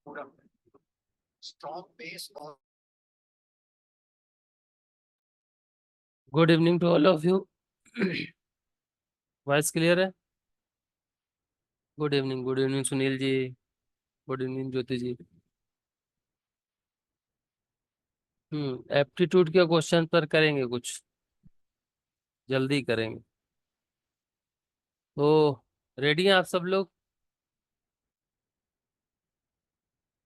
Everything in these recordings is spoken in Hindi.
Good evening to all of you. Voice clear है? Good evening Sunil ji. Good evening Jyoti ji. Aptitude के क्वेश्चन पर करेंगे कुछ, जल्दी करेंगे। तो रेडी हैं आप सब लोग?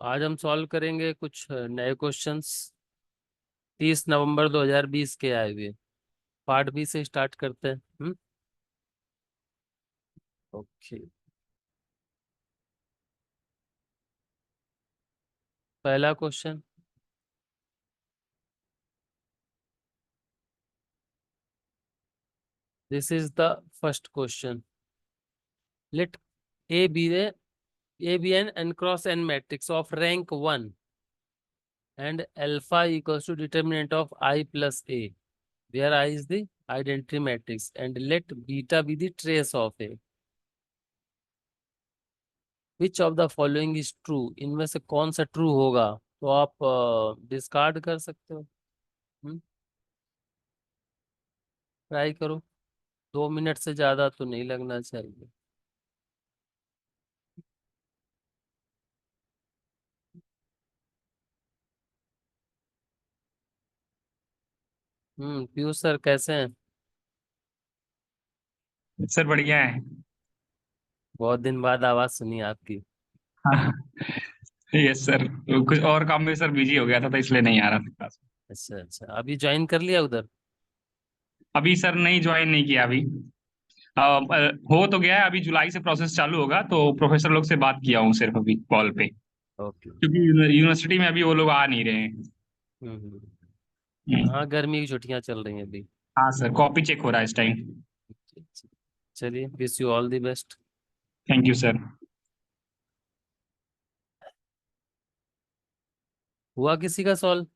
आज हम सॉल्व करेंगे कुछ नए क्वेश्चंस 30 नवंबर 2020 के आए हुए। पार्ट बी से स्टार्ट करते हैं। ओके। पहला question, this is the first question. Let A be an n cross n matrix of rank 1 and alpha equals to determinant of I plus A, where I is the identity matrix and let beta be the trace of A. Which of the following is true? इनमें से कौन सा ट्रू होगा? तो आप डिस्कार्ड कर सकते हो। ट्राई करो, 2 मिनट से ज्यादा तो नहीं लगना चाहिए। पीयूष सर कैसे हैं? सर बढ़िया है। बहुत दिन बाद आवाज सुनी आपकी। हाँ, यस सर। कुछ और काम में सर बिजी हो गया था तो इसलिए नहीं आ रहा था क्लास। अच्छा अच्छा, अभी ज्वाइन कर लिया उधर? अभी सर नहीं, ज्वाइन नहीं किया अभी। हो तो गया है, अभी जुलाई से प्रोसेस चालू होगा, तो प्रोफेसर लोग से बात किया हूँ सिर्फ अभी कॉल पे, ओके। क्योंकि यूनिवर्सिटी में अभी वो लोग आ नहीं रहे हैं। हाँ, गर्मी की छुट्टियां चल रही हैं अभी। हाँ सर, कॉपी चेक हो रहा है इस टाइम। चलिए, wish you all the best. Thank you sir. हुआ किसी का सॉल्व?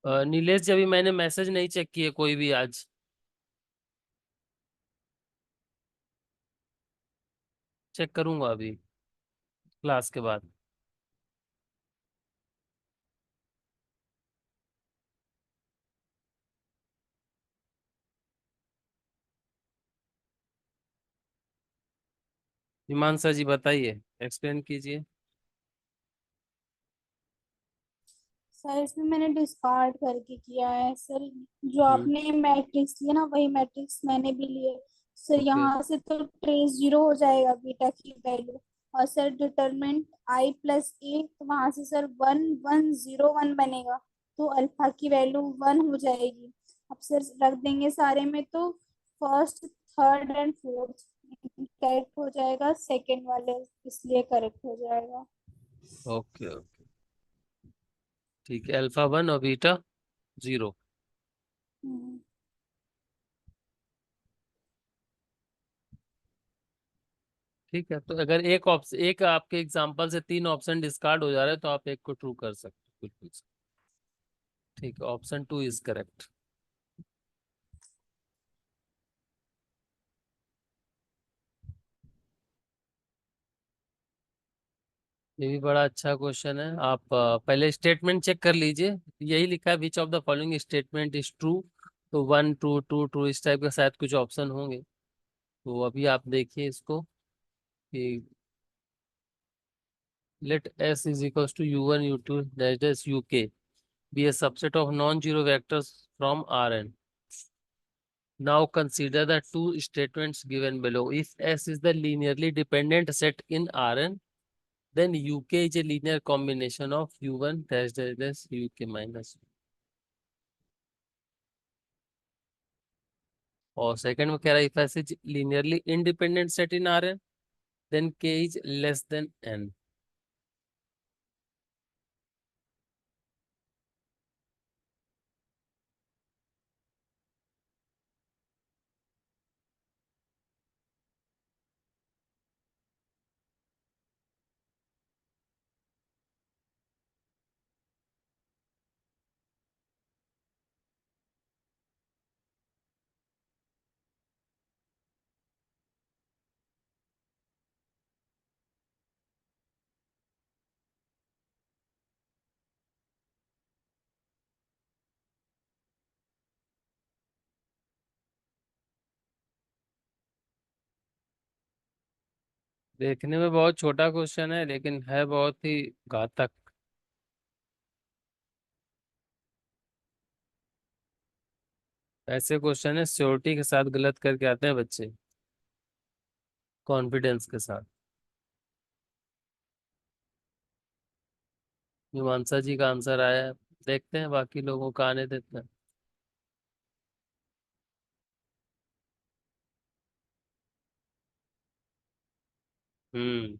नीलेश जी, अभी मैंने मैसेज नहीं चेक किए कोई भी आज। चेक करूंगा अभी क्लास के बाद। हिमांशा जी बताइए, एक्सप्लेन कीजिए। सर इसमें मैंने डिस्कार्ड करके किया है सर। जो हम्म। आपने मैट्रिक्स लिया ना वही मैट्रिक्स मैंने भी लिए। Sir okay. यहाँ से तो ट्रेस जीरो हो जाएगा बीटा की वैल्यू। और सर डिटरमिनेंट आई प्लस ए, तो वहां से सर 1101 बनेगा। तो अल्फा की वैल्यू 1 हो जाएगी। अब सर रख देंगे सारे में तो first third and fourth correct हो जाएगा, सेकेंड वाले इसलिए करेक्ट हो जाएगा। ओके ओके, ठीक है। अल्फा 1 और बीटा 0। हम्म। ठीक है, तो अगर एक ऑप्शन, एक आपके एग्जांपल से 3 ऑप्शन डिस्कार्ड हो जा रहे हैं तो आप एक को ट्रू कर सकते हो, बिल्कुल। ठीक है, ऑप्शन 2 इज करेक्ट। ये भी बड़ा अच्छा क्वेश्चन है। आप पहले स्टेटमेंट चेक कर लीजिए। यही लिखा है, which of the following statement is true. तो 1 2 2 2 इस टाइप का शायद कुछ ऑप्शन होंगे। तो अभी आप देखिए इसको कि let S is equals to U1 U2 dash dash UK be a subset of non-zero vectors from Rn. Now consider the two statements given below. If S is the linearly dependent set in Rn, then UK is a linear combination of U1 dash dash dash UK minus. और सेकंड में कह रहा है if S is linearly independent set in Rn, then K is less than N. देखने में बहुत छोटा क्वेश्चन है लेकिन है बहुत ही घातक। ऐसे क्वेश्चन है श्योरिटी के साथ गलत करके आते हैं बच्चे, कॉन्फिडेंस के साथ। मीमांसा जी का आंसर आया है, देखते हैं बाकी लोगों का आने देते हैं। हम्म,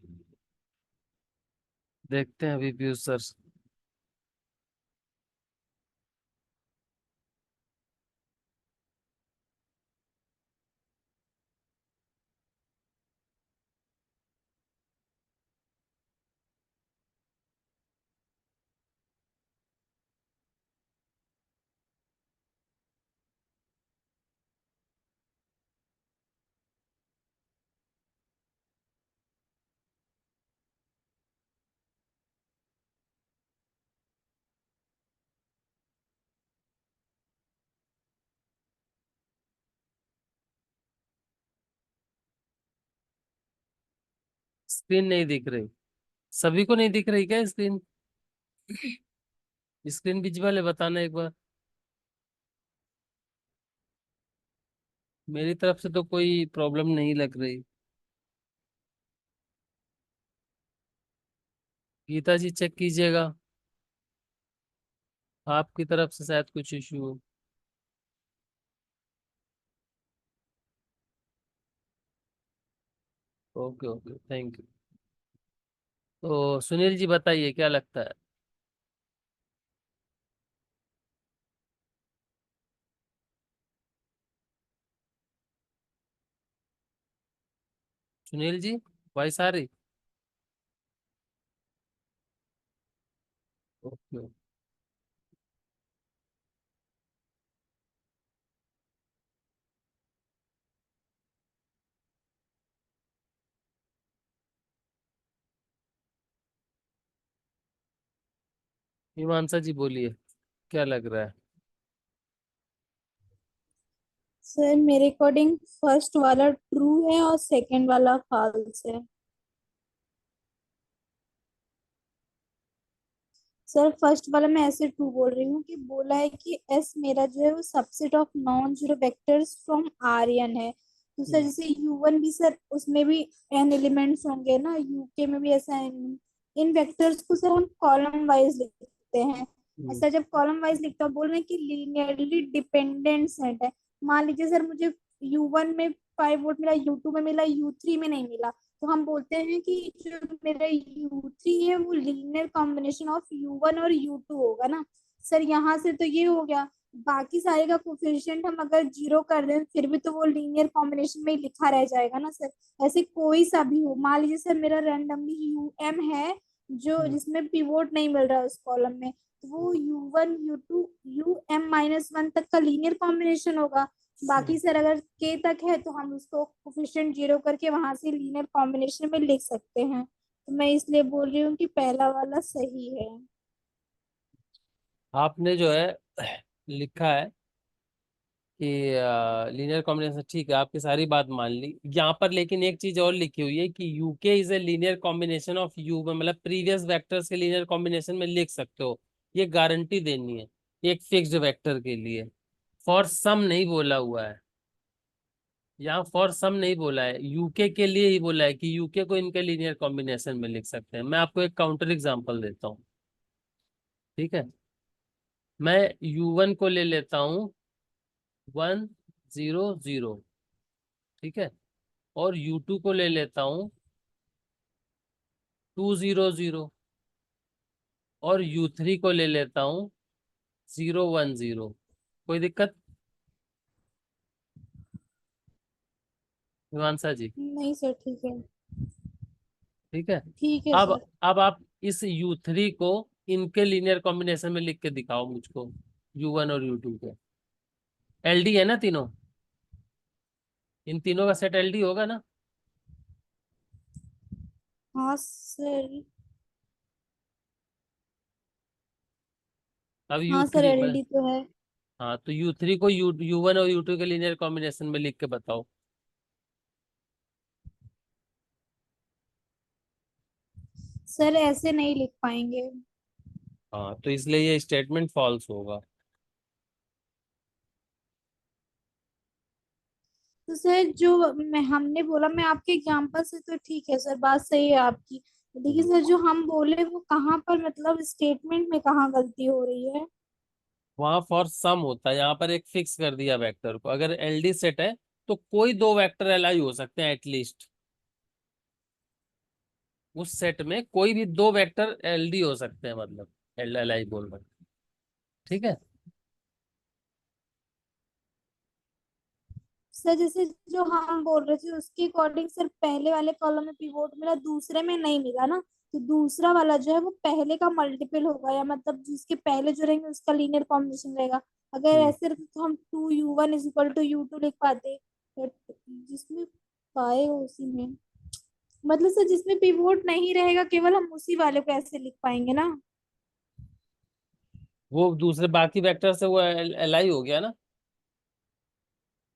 देखते हैं अभी पीयूष सर। स्क्रीन नहीं दिख रही, सभी को नहीं दिख रही क्या स्क्रीन? स्क्रीन विजुअल है, बताना एक बार। मेरी तरफ से तो कोई प्रॉब्लम नहीं लग रही। गीता जी चेक कीजिएगा, आपकी तरफ से शायद कुछ इश्यू हो। Okay okay, thank you. तो सुनील जी बताइए क्या लगता है? सुनील जी, वॉइस आ रही? ओके। मीमांसा जी बोलिए, क्या लग रहा है? सर मेरे अकॉर्डिंग फर्स्ट वाला ट्रू है और सेकंड वाला फॉल्स है। सर फर्स्ट वाला मैं ऐसे ट्रू बोल रही हूँ कि बोला है कि एस मेरा जो है वो subset of non zero vectors from R n है। तो सर हम्म, जैसे U1 भी सर उसमें भी n एलिमेंट्स होंगे ना, यूके में भी ऐसा n। इन वेक्टर्स को सर हम कॉलम वाइज लिखते हैं। हम्म, ऐसा जब कॉलम वाइज लिखता हूँ बोल रहे हैं कि लीनियरली डिपेंडेंट सेट है। मान लीजिए सर मुझे U1 में 5 वोल्ट मिला, U2 में मिला, U3 में नहीं मिला, तो हम बोलते हैं कि जो मेरा U3 है वो लीनियर कॉम्बिनेशन ऑफ U1 और U2 होगा ना। सर यहाँ से तो ये हो गया, बाकी सारे का कोफिशिएंट हम अगर जीरो कर दें फिर भी तो वो लीनियर कॉम्बिनेशन में ही लिखा रह जाएगा ना सर। ऐसे कोई सा भी हो, मान लीजिए सर मेरा रैंडमली UM है जो हम्म, जिसमें पिवोट नहीं मिल रहा है उस कॉलम में, तो वो U1 U2 UM-1 तक का लीनियर कॉम्बिनेशन होगा। बाकी हम्म। सर अगर के तक है तो हम उसको कोफिशिएंट जीरो करके वहां से लीनियर कॉम्बिनेशन में लिख सकते हैं। तो मैं इसलिए बोल रही हूँ कि पहला वाला सही है। आपने जो है लिखा है कि लीनियर कॉम्बिनेशन, ठीक है, आपकी सारी बात मान ली यहाँ पर, लेकिन एक चीज और लिखी हुई है कि UK is a linear combination of you, मतलब प्रीवियस वेक्टर्स के लीनियर कॉम्बिनेशन में लिख सकते हो। ये गारंटी देनी है एक फिक्स्ड वेक्टर के लिए, फॉर सम नहीं बोला हुआ है। यहाँ फॉर सम नहीं बोला है, यूके के लिए ही बोला है कि यूके को इनके लीनियर कॉम्बिनेशन में लिख सकते हैं। मैं आपको एक काउंटर एग्जांपल देता हूँ, ठीक है। मैं U1 को ले लेता हूँ 1 0 0, ठीक है, और U2 को ले लेता हूँ 2 0 0, और U3 को ले लेता हूँ 0 1 0। कोई दिक्कत मीमांसा जी? नहीं सर, ठीक है। ठीक है। ठीक है अब सर। अब आप इस U3 को इनके लीनियर कॉम्बिनेशन में लिख के दिखाओ मुझको, U1 और U2 के। एलडी है ना तीनों, इन तीनों का सेट एलडी होगा ना? हाँ सर। अब हाँ सर, U3 एलडी तो है। हाँ, तो U3 को U1 और U2 के लीनियर कॉम्बिनेशन में लिख के बताओ। सर ऐसे नहीं लिख पाएंगे। हाँ, तो इसलिए ये स्टेटमेंट फॉल्स होगा। तो सर जो हमने बोला, मैं आपके एग्जांपल से तो ठीक है सर, बात सही है आपकी। लेकिन सर जो हम बोले वो कहाँ पर, मतलब स्टेटमेंट में कहाँ गलती हो रही है? वहां फॉर सम होता है, यहाँ पर एक फिक्स कर दिया वेक्टर को। अगर एलडी सेट है तो कोई दो वेक्टर एलाई हो सकते हैं एटलीस्ट, उस सेट में कोई भी दो वेक्टर एलडी हो सकते हैं, मतलब एल एल आई बोल रहे हैं, ठीक है। सर जैसे जो हम बोल रहे थे उसके अकॉर्डिंग सर, पहले वाले कॉलम में पिवोट मिला, दूसरे में नहीं मिला ना। तो दूसरा वाला जो है वो पहले का मल्टीपल होगा, या मतलब जिसके पहले जो रहेंगे उसका लीनियर कॉम्बिनेशन रहेगा। अगर हम्म। ऐसे रहते तो हम 2U1 is equal to U2 लिख पाते। बट जिसमें पाएगा उसी में, मतलब सर जिसमें पिवोट नहीं रहेगा केवल, हम उसी वाले को ऐसे लिख पाएंगे ना। वो दूसरे बाकी वेक्टर से वो एल आई हो गया ना,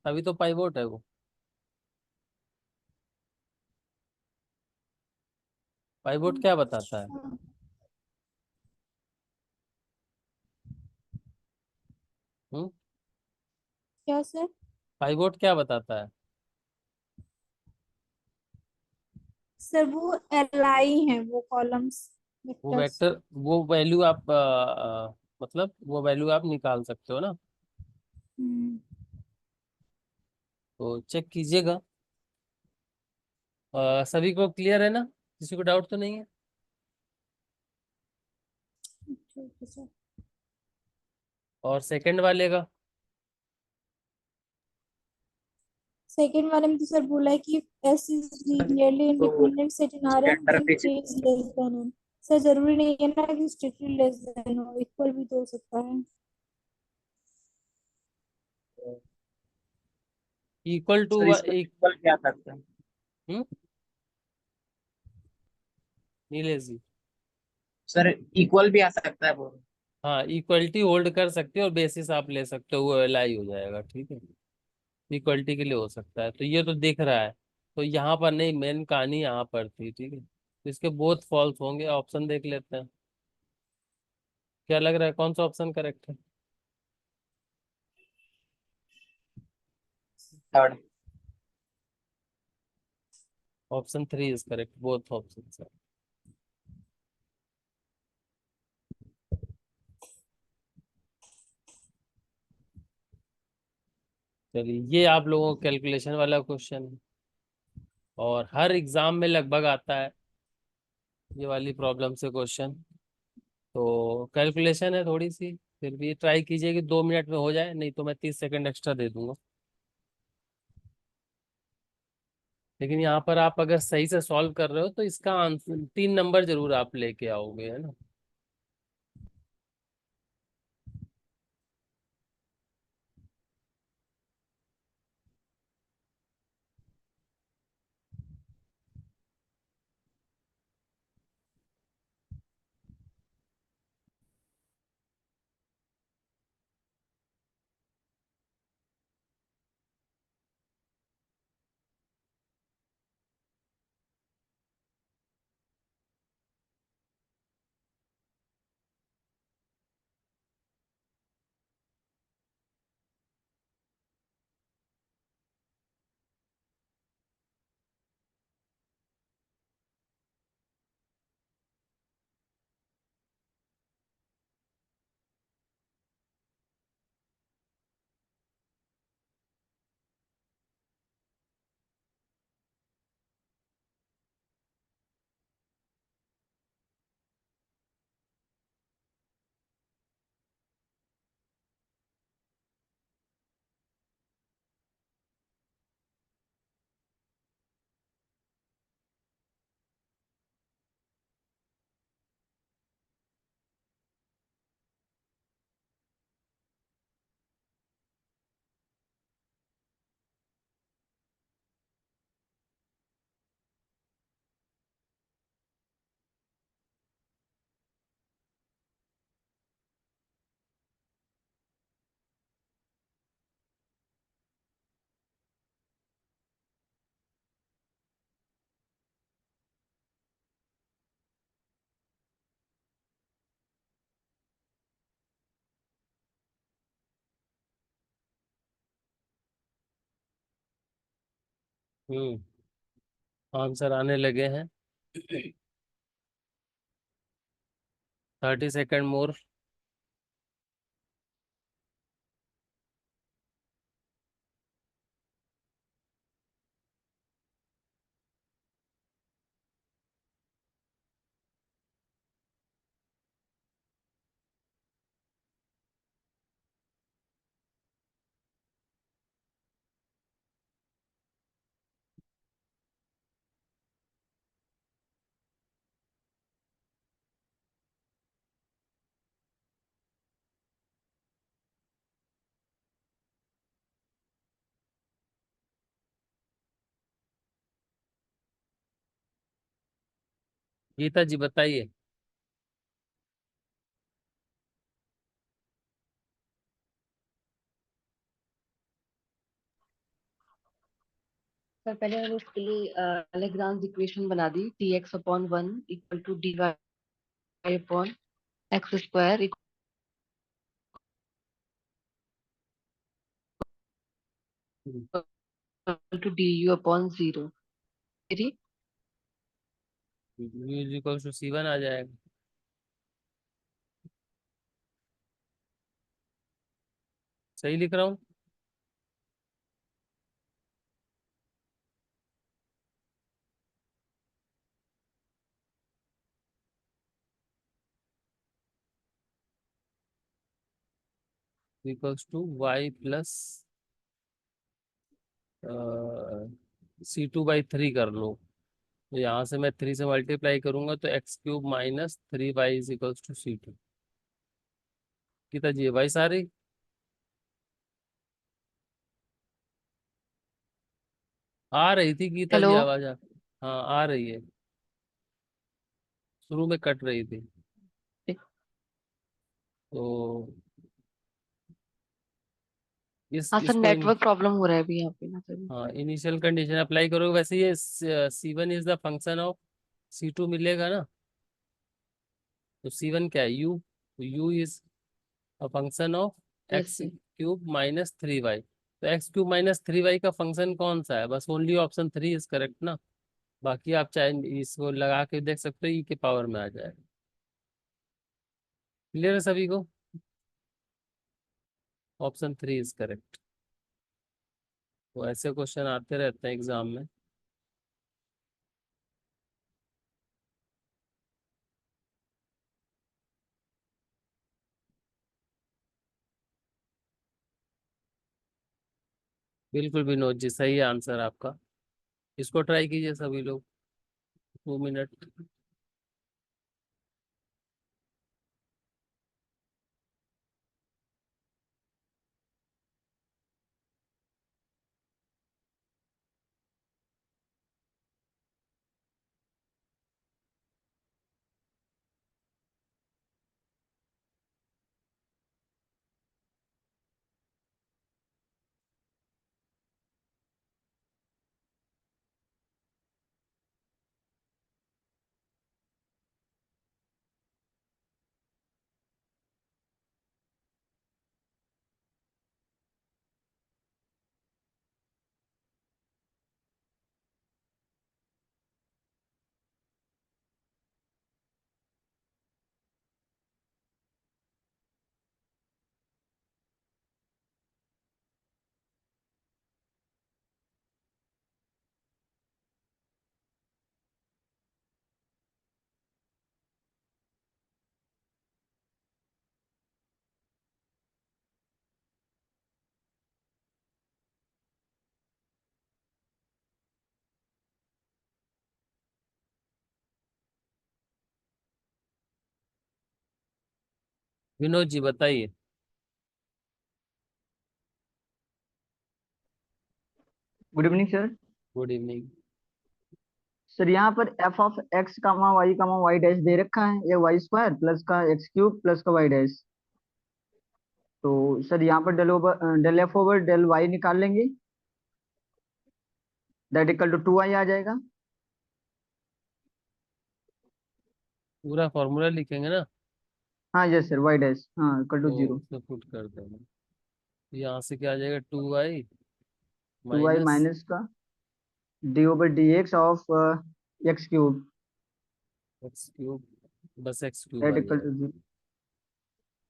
तभी तो पाइवोट है वो। पाइवोट क्या बताता है? अच्छा। हम्म। क्या सर? पाइवोट क्या बताता है? सर वो एलआई है, वो कॉलम्स, वो वेक्टर्स। वेक्टर, वो वैल्यू आप मतलब वो वैल्यू आप निकाल सकते हो ना, हम्म। तो चेक कीजिएगा। सभी को क्लियर है ना? किसी को डाउट तो नहीं है? ठीक है सर। और सेकंड वाले का? सेकेंड वाले में तो सर बोला है कि एस इज लीनियरली तो इंडिपेंडेंट सेट इन आर उसके एन अंदर देन पे A is less than N. Sir जरूरी नहीं है ना कि स्ट्रिक्टली लेस देन हो, इक्वल भी तो हो सकता है। इक्वल टू सर इसमें एक। इक्वल क्या करते हैं? हम्म, नीलेश जी। सर इक्वल भी आ सकता है वो। हाँ, इक्वलिटी होल्ड कर सकते हो और बेसिस आप ले सकते हो, वो एल आई हो जाएगा, ठीक है। इक्वलिटी के लिए हो सकता है, तो ये तो दिख रहा है। तो यहाँ पर नहीं, मेन कहानी यहाँ पर थी, ठीक है। तो इसके बोथ फॉल्स होंगे, ऑप्शन देख लेते हैं। क्या लग रहा है कौन सा ऑप्शन करेक्ट है? Third. Option 3 is correct, both option. चलिए, ये आप लोगों को कैलकुलेशन वाला क्वेश्चन है, और हर एग्जाम में लगभग आता है ये वाली प्रॉब्लम से क्वेश्चन। तो कैलकुलेशन है थोड़ी सी, फिर भी ट्राई कीजिए कि 2 मिनट में हो जाए, नहीं तो मैं 30 सेकंड एक्स्ट्रा दे दूंगा। लेकिन यहाँ पर आप अगर सही से सॉल्व कर रहे हो तो इसका आंसर 3 नंबर जरूर आप लेके आओगे, है ना। आंसर आने लगे हैं। 30 सेकेंड मोर। गीता जी बताइए। सर पहले मैंने इसके लिए लेग्रांज इक्वेशन बना दी, T X upon one equal to D Y upon X square equal to D U upon zero. C1 आ जाएगा। सही लिख रहा हूँ? Equals to y plus C2/3 कर लो। तो यहाँ से मैं 3 से मल्टीप्लाई करूंगा तो x³ - 3y is equals to C2। Geeta ji वाई सारी। आ रही थी गीता जी हेलो। आवाज हाँ आ रही है, शुरू में कट रही थी। तो हाँ सर, इसको नेटवर्क प्रॉब्लम हो रहा है अभी यहाँ पे ना सर। हाँ इनिशियल कंडीशन अप्लाई करोगे। वैसे ये C1 is the function of C2 मिलेगा ना। तो C1 क्या है? U। तो U is a function of yes x sir. Cube minus 3y। तो x³ - 3y का फंक्शन कौन सा है? बस ओनली ऑप्शन 3 इज करेक्ट ना। बाकी आप चाहे इसको लगा के देख सकते हो, ई के पावर में आ जाएगा। क्लियर है सभी को? Option 3 is correct. तो ऐसे क्वेश्चन आते रहते हैं एग्जाम में। बिल्कुल विनोद जी, सही है आंसर आपका। इसको ट्राई कीजिए सभी लोग। 2 मिनट। विनोद जी बताइए। Good evening sir. Good evening. Sir यहाँ पर F of X comma Y dash दे रखा है, ये वाई स्क्वायर प्लस का एक्स क्यूब प्लस का वाई डैश। तो सर यहाँ पर del F over del Y निकाल लेंगे, दैट इक्वल टू 2y आ जाएगा। पूरा फॉर्मूला लिखेंगे ना? हाँ यस सर, वाई डैश हाँ इक्वल टू तो 0। उसमें पुट कर देंगे। यहाँ से क्या आ जाएगा? 2y 2y माइनस माइनस का d/dx of x cube X cube, बस एक्स क्यूब दैट आ इक्वल जाएगा। टू,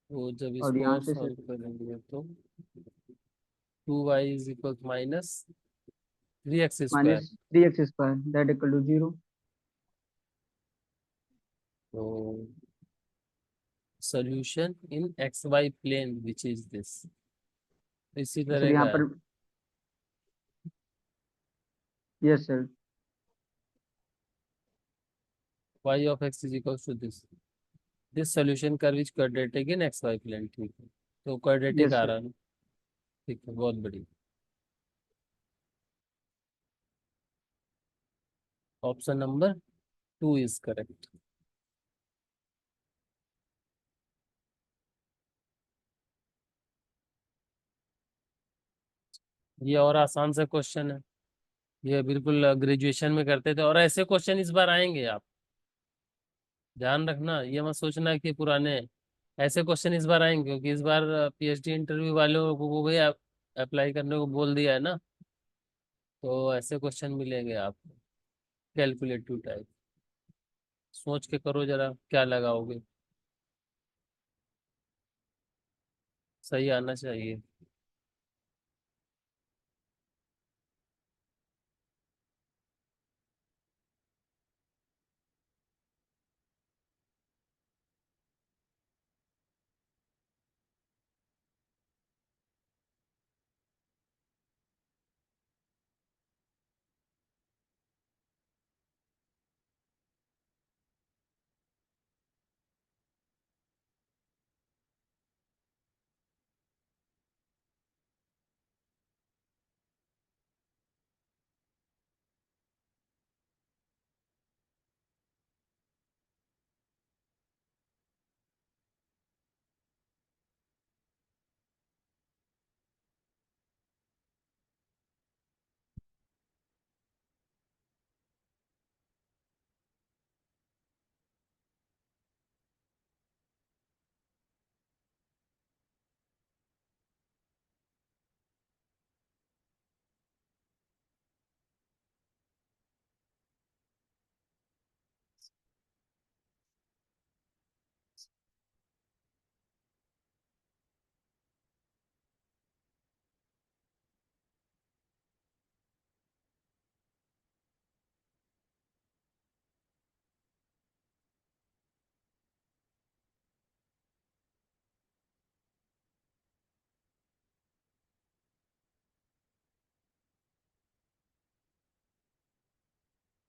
तो जब और इसको यहाँ और से सॉल्व करेंगे तो 2y is equal minus 3x square. -3x² that equal to 0। तो solution in xy plane which is this, इसी तो सर तरह यहाँ का है। पर, yes sir, y of x is equals to this solution curve is quadratic in xy plane, ठीक है, तो quadratic यस आ सर। रहा है, ठीक है, बहुत बढ़िया। Option number 2 is correct. ये और आसान सा क्वेश्चन है, ये बिल्कुल ग्रेजुएशन में करते थे, और ऐसे क्वेश्चन इस बार आएंगे, आप ध्यान रखना, ये मत सोचना कि पुराने, ऐसे क्वेश्चन इस बार आएंगे, क्योंकि इस बार पीएचडी इंटरव्यू वालों को भी अप्लाई करने को बोल दिया है ना, तो ऐसे क्वेश्चन मिलेंगे आपको, कैलकुलेटिव टाइप। सोच के करो जरा, क्या लगाओगे, सही आना चाहिए।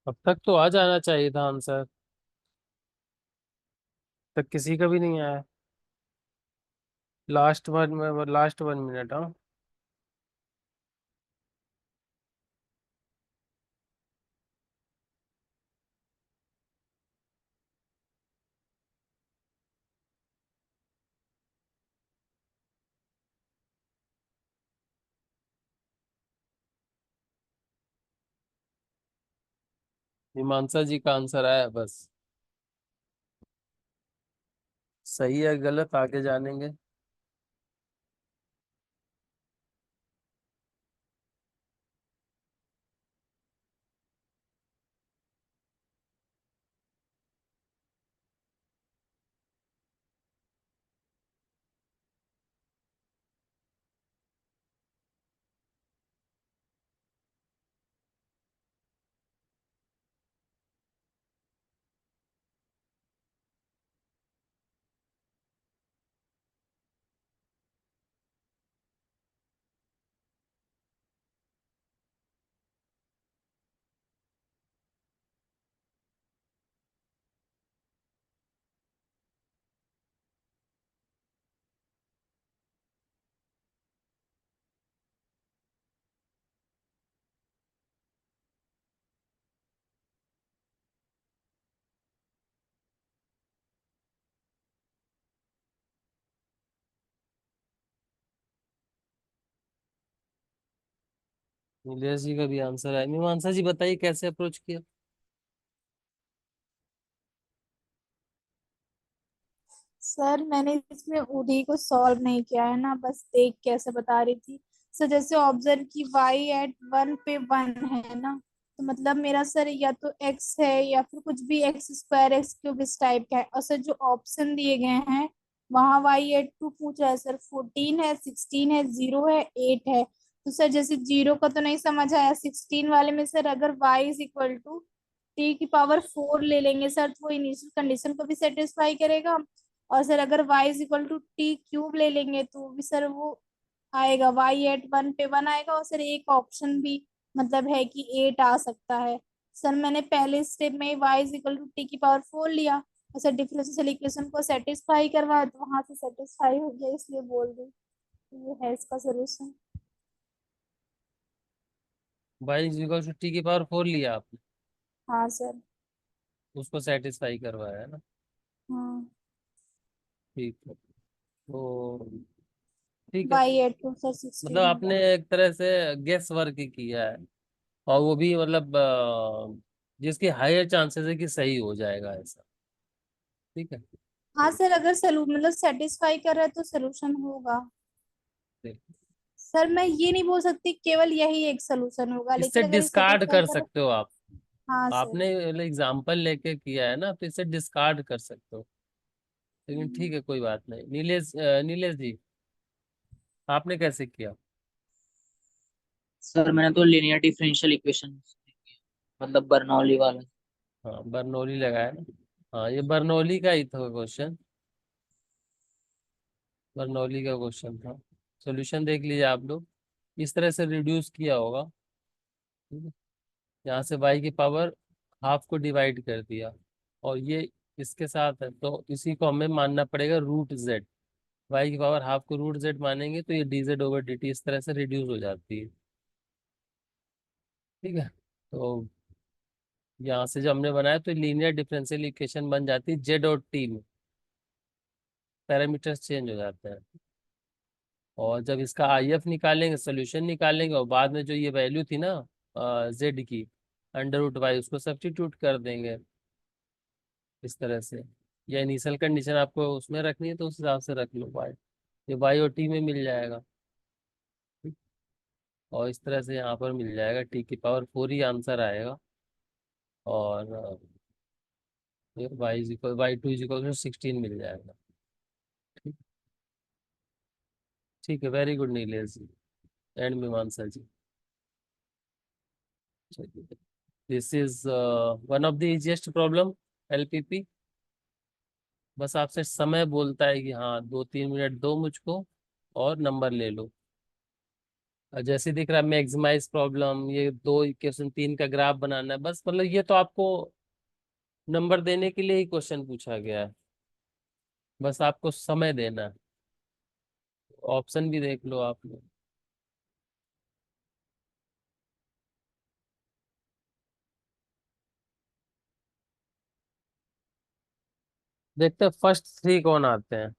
अब तक तो आ जाना चाहिए था आंसर, तक किसी का भी नहीं आया। लास्ट 1 मिनट, हाँ। हिमांशा जी का आंसर आया, बस सही है गलत आगे जानेंगे। नीलेश जी का भी आंसर है। मीमांसा जी बताइए कैसे अप्रोच किया। सर मैंने इसमें ओडी को सॉल्व नहीं किया है ना, बस देख के ऐसे बता रही थी। सर जैसे ऑब्जर्व की y@1 पे 1 है ना, तो मतलब मेरा सर या तो एक्स है या फिर कुछ भी एक्स स्क्वायर एक्स क्यूब इस टाइप का है। और सर जो ऑप्शन दिए गए हैं वहाँ y/2 पूछ रहा है सर, 14 है, 16 है, 0 है, 8 है। तो सर जैसे 0 का तो नहीं समझ आया, 16 वाले में सर अगर y = t⁴ ले लेंगे सर तो वो इनिशियल कंडीशन को भी सेटिस्फाई करेगा। और सर अगर y = t³ ले लेंगे तो भी सर वो आएगा, y@1 पे 1 आएगा। और सर एक ऑप्शन भी मतलब है कि 8 आ सकता है। सर मैंने पहले स्टेप में y = t⁴ लिया और सर डिफरेंशियल इक्वेशन को सेटिस्फाई करवाया तो वहां से सेटिस्फाई हो गया, इसलिए बोल दी ये है इसका सोल्यूशन। y = t⁴ लिया आपने, हाँ सर। उसको सेटिस्फाई करवाया है ना। हाँ। ठीक है, तो ठीक है, y/2 सर मतलब 16 आपने होगा। एक तरह से गेस वर्क किया है, और वो भी मतलब जिसकी हायर चांसेस है कि सही हो जाएगा ऐसा। ठीक है, हाँ सर, अगर मतलब सेटिस्फाई कर रहा है तो सोल्यूशन होगा। ठीक। सर मैं ये नहीं बोल सकती केवल यही एक सोल्यूशन होगा, इससे लेकिन अगर ये डिस्कार्ड सेटिस्फाई कर कर रहा सकते हो आप। है। हाँ सर। आपने एग्जाम्पल लेके किया है ना, तो इससे डिस्कार्ड कर सकते हो। लेकिन ठीक है, कोई बात नहीं। नीलेश जी, आपने कैसे किया? सर मैंने तो लीनियर डिफरेंशियल इक्वेशन, मतलब बर्नौली वाला। हाँ, बर्नौली लगाया ना। हाँ, ये बर्नौली का ही था क्वेश्चन, बर्नौली का क्वेश्चन था। सॉल्यूशन देख लीजिए आप लोग, इस तरह से रिड्यूस किया होगा। ठीक है, यहाँ से y की पावर हाफ को डिवाइड कर दिया, और ये इसके साथ है, तो इसी को हमें मानना पड़ेगा √z। y की पावर हाफ को √z मानेंगे तो ये dz/dt इस तरह से रिड्यूस हो जाती है। ठीक है, तो यहाँ से जो हमने बनाया तो लीनियर डिफरेंशियल इक्वेशन बन जाती है z और t में, पैरामीटर्स चेंज हो जाते हैं। और जब इसका IF निकालेंगे, सोल्यूशन निकालेंगे, और बाद में जो ये वैल्यू थी ना z की, √y, उसको सब्स्टिट्यूट कर देंगे इस तरह से। या इनिशियल कंडीशन आपको उसमें रखनी है तो उस हिसाब से रख लो, ये y और t में मिल जाएगा। ठीक? और इस तरह से यहाँ पर मिल जाएगा t⁴ ही आंसर आएगा। और ये y2 = 16 मिल जाएगा। ठीक, ठीक है, very good Nilesh ji and Mimansa ji. This is one of the easiest problem, LPP। बस आपसे समय बोलता है कि हाँ 2-3 मिनट दो मुझको और नंबर ले लो। जैसे दिख रहा है मैक्सिमाइज प्रॉब्लम, ये 2 इक्वेशन 3 का ग्राफ बनाना है, बस मतलब ये तो आपको नंबर देने के लिए ही क्वेश्चन पूछा गया है, बस आपको समय देना है। ऑप्शन भी देख लो आप लोग। देखते हैं फर्स्ट 3 कौन आते हैं।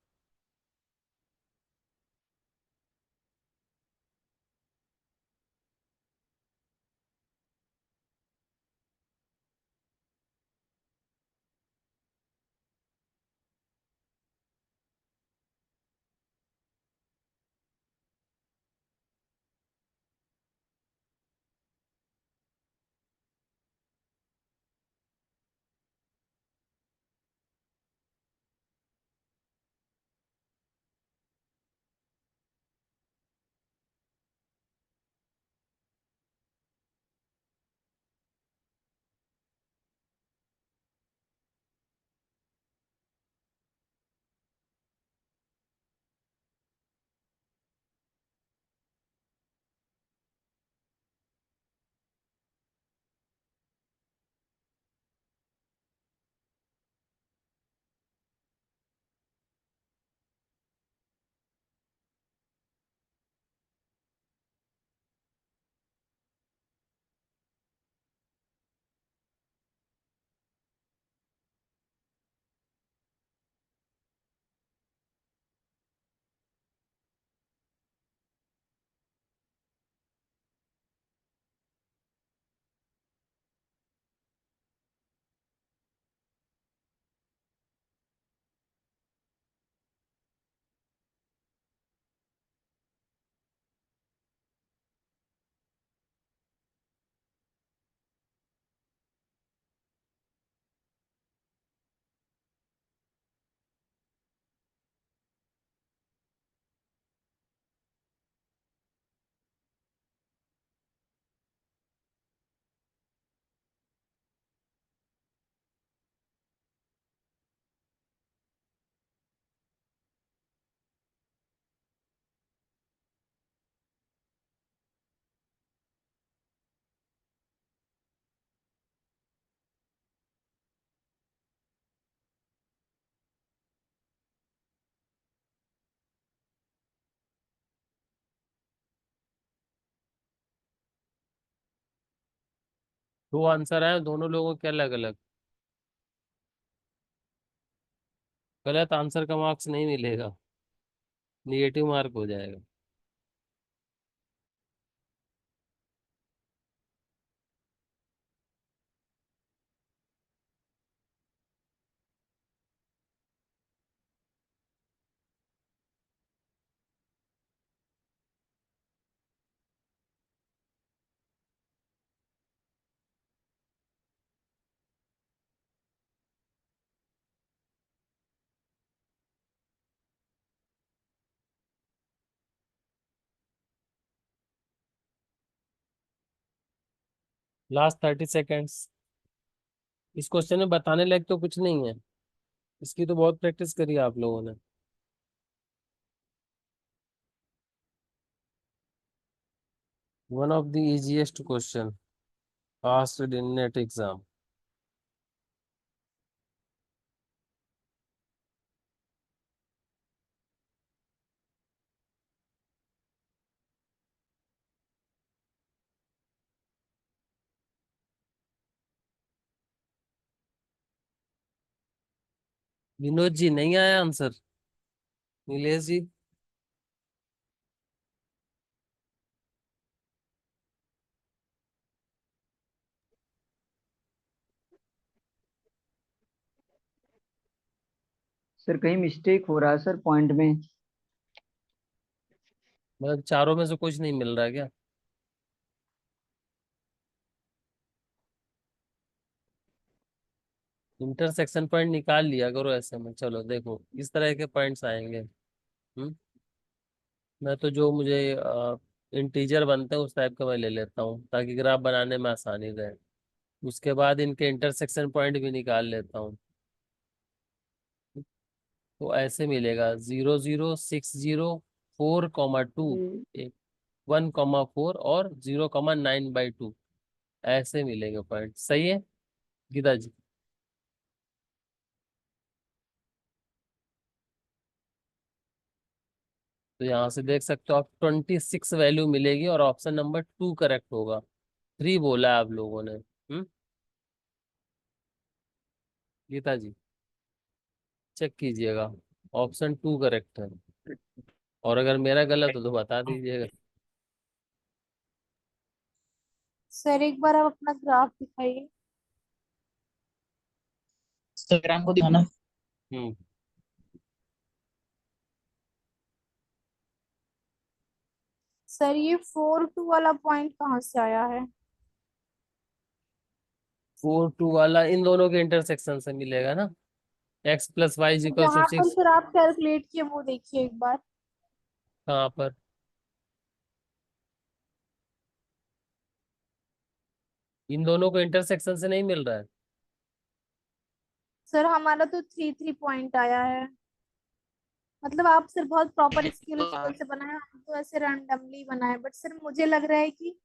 दो आंसर आए, दोनों लोगों के अलग अलग। गलत आंसर का मार्क्स नहीं मिलेगा, निगेटिव मार्क हो जाएगा। Last 30 seconds. इस क्वेश्चन में बताने लायक तो कुछ नहीं है, इसकी तो बहुत प्रैक्टिस करी आप लोगों ने। One of the easiest question asked in net exam. Vinod ji नहीं आया आंसर। नीलेश जी, सर कहीं मिस्टेक हो रहा है सर पॉइंट में। मतलब चारों में से कुछ नहीं मिल रहा है क्या? इंटरसेक्शन पॉइंट निकाल लिया करो ऐसे में। चलो देखो इस तरह के पॉइंट्स आएंगे। मैं तो जो मुझे इंटीजर बनते हैं उस टाइप का मैं ले लेता हूँ, ताकि ग्राफ बनाने में आसानी रहे। उसके बाद इनके इंटरसेक्शन पॉइंट भी निकाल लेता हूँ। तो ऐसे मिलेगा 0, 0, 6, 0, 4, 2, 1, 4 और 0, 9/2। ऐसे मिलेंगे पॉइंट। सही है गीता जी? तो यहाँ से देख सकते हो आप 26 वैल्यू मिलेगी और ऑप्शन नंबर 2 करेक्ट होगा। 3 बोला है आप लोगों ने। गीता जी चेक कीजिएगा, ऑप्शन 2 करेक्ट है। और अगर मेरा गलत हो तो बता दीजिएगा। सर एक बार आप अपना ग्राफ दिखाइए। इंस्टाग्राम को दिखाना। हम्म सर ये 4 2 वाला पॉइंट कहाँ से आया है? 4, 2 वाला इन दोनों के इंटरसेक्शन से मिलेगा ना। x+y=6। जहाँ पर फिर आप कैलकुलेट किए वो देखिए एक बार। कहाँ पर? इन दोनों को इंटरसेक्शन से नहीं मिल रहा है। सर हमारा तो 3 3 पॉइंट आया है। मतलब आप सर बहुत प्रॉपर स्केल स्केल से बनाए, हम तो ऐसे रैंडमली बनाए। बट सर मुझे लग रहा है कि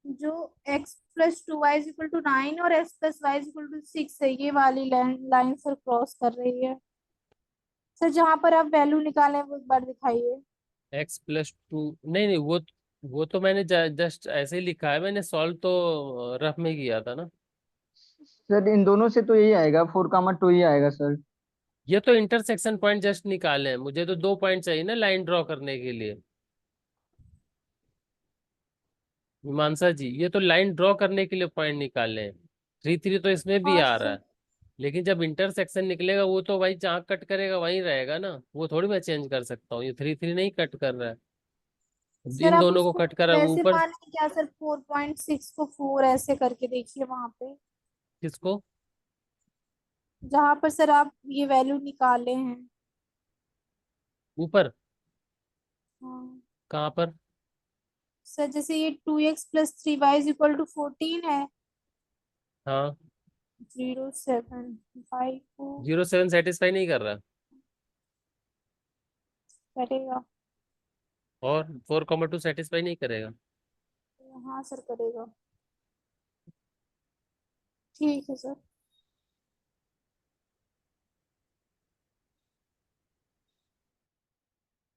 जो x+2y=9 और x+y=6 है, ये वाली लाइन सर क्रॉस कर रही है। सर जहाँ पर आप वैल्यू निकालें वो एक बार दिखाइए। x+2 नहीं नहीं, वो तो मैंने जस्ट ऐसे ही लिखा है, मैंने सॉल्व तो रफ में किया था ना। सर इन दोनों से तो यही आएगा, 4, 2 ही आएगा सर। ये तो इंटरसेक्शन पॉइंट जस्ट निकाले हैं, मुझे तो 2 पॉइंट चाहिए ना लाइन ड्रॉ करने के लिए। मीमांसा जी ये तो लाइन ड्रॉ करने के लिए पॉइंट निकाले हैं। 3 3 तो इसमें भी हाँ आ रहा सर। है, लेकिन जब इंटरसेक्शन निकलेगा वो तो भाई जहाँ कट करेगा वहीं रहेगा ना, वो थोड़ी मैं चेंज कर सकता हूँ। ये 3 3 नहीं कट कर रहा है, सर इन आप दोनों को उसको कट कर रहा है वैसे ऊपर। माने क्या सर, 4.6 को 4 ऐसे करके देखिए वहां पे, किसको? जहां पर सर आप ये वैल्यू निकाले हैं। ऊपर? हाँ कहाँ पर? सर जैसे ये 2x+3y=14 है। हाँ 0 7 5 4 0 7 सेटिस्फाई नहीं कर रहा। करेगा। और 4,2 सेटिस्फाई नहीं करेगा। हाँ सर करेगा। ठीक है सर।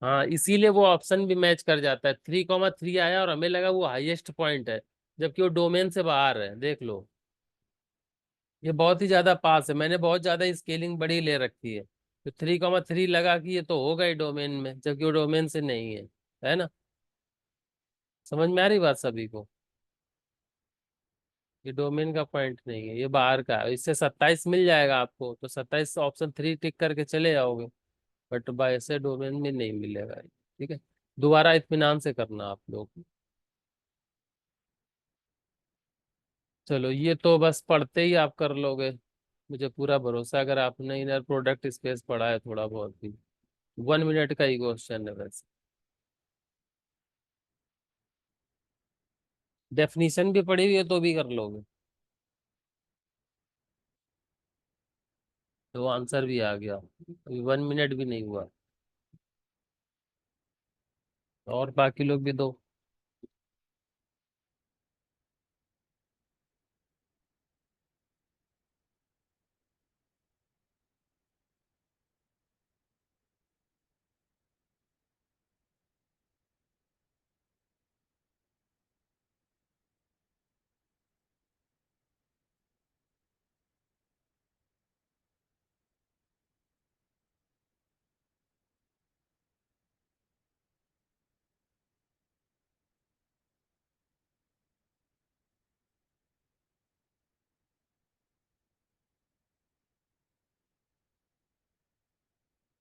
हाँ इसीलिए वो ऑप्शन भी मैच कर जाता है। 3,3 आया और हमें लगा वो हाईएस्ट पॉइंट है, जबकि वो डोमेन से बाहर है। देख लो ये बहुत ही ज्यादा पास है, मैंने बहुत ज्यादा स्केलिंग बड़ी ले रखी है। तो 3,3 लगा कि ये तो होगा ही डोमेन में, जबकि वो डोमेन से नहीं है ना। समझ में आ रही बात सभी को? ये डोमेन का पॉइंट नहीं है, ये बाहर का है। इससे 27 मिल जाएगा आपको, तो 27 ऑप्शन 3 टिक करके चले जाओगे। बट बाय ऐसे डोमेन में नहीं मिलेगा। ठीक है, दोबारा इत्मीनान से करना आप लोग। चलो ये तो बस पढ़ते ही आप कर लोगे, मुझे पूरा भरोसा है। अगर आपने इनर प्रोडक्ट स्पेस पढ़ा है थोड़ा बहुत भी, 1 मिनट का ही क्वेश्चन है वैसे। डेफिनेशन भी पढ़ी हुई है तो भी कर लोगे, तो आंसर भी आ गया। अभी 1 मिनट भी नहीं हुआ, और बाकी लोग भी दो।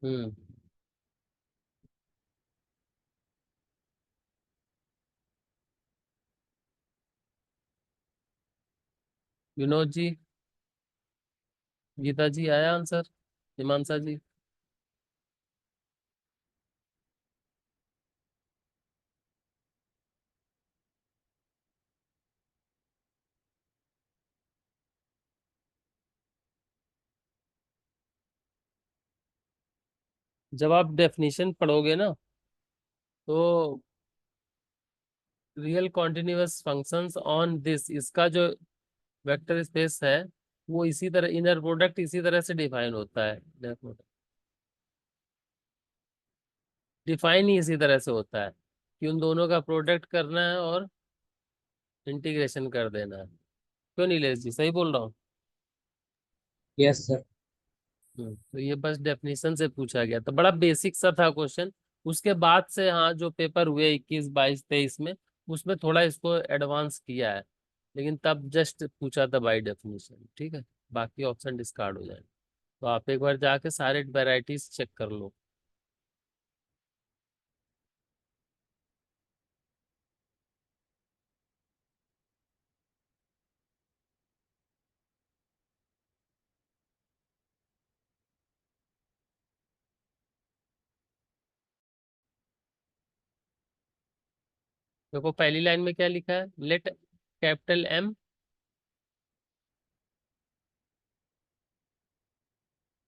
हम्म। विनोद जी, गीता जी, आया आंसर? हिमांशा जी? जब आप डेफिनेशन पढ़ोगे ना, तो real continuous functions on this, इसका जो वेक्टर स्पेस है, वो इसी तरह, इनर प्रोडक्ट इसी तरह से डिफाइन होता है। डिफाइन ही इसी तरह से होता है कि उन दोनों का प्रोडक्ट करना है और इंटीग्रेशन कर देना है। क्यों नीलेश जी, सही बोल रहा हूँ? Yes sir. तो ये बस डेफिनेशन से पूछा गया, तो बड़ा बेसिक सा था क्वेश्चन। उसके बाद से हाँ, जो पेपर हुए 21, 22, 23 में, उसमें थोड़ा इसको एडवांस किया है, लेकिन तब जस्ट पूछा था बाय डेफिनेशन। ठीक है, बाकी ऑप्शन डिस्कार्ड हो जाए। तो आप एक बार जाके सारे वेराइटीज चेक कर लो। देखो पहली लाइन में क्या लिखा है, let capital M